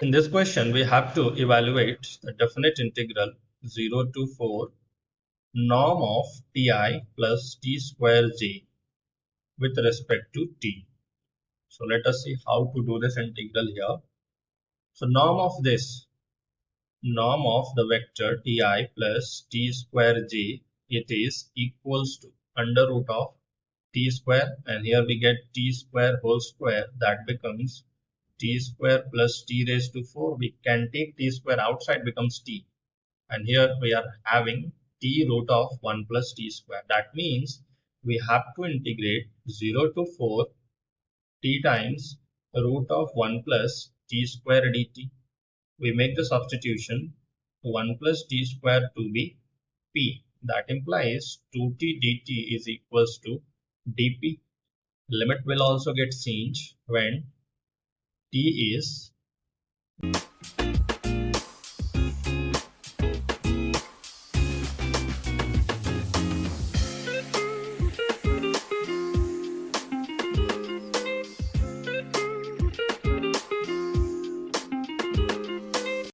In this question, we have to evaluate the definite integral 0 to 4 norm of ti plus t square j with respect to t. So let us see how to do this integral here. So norm of the vector ti plus t square j, it is equals to under root of t square, and here we get t square whole square, that becomes t square plus t raised to 4. We can take t square outside, becomes t, and here we are having t root of 1 plus t square. That means we have to integrate 0 to 4 t times root of 1 plus t square dt. We make the substitution 1 plus t square to be p. That implies 2t dt is equals to dp. Limit will also get changed when t is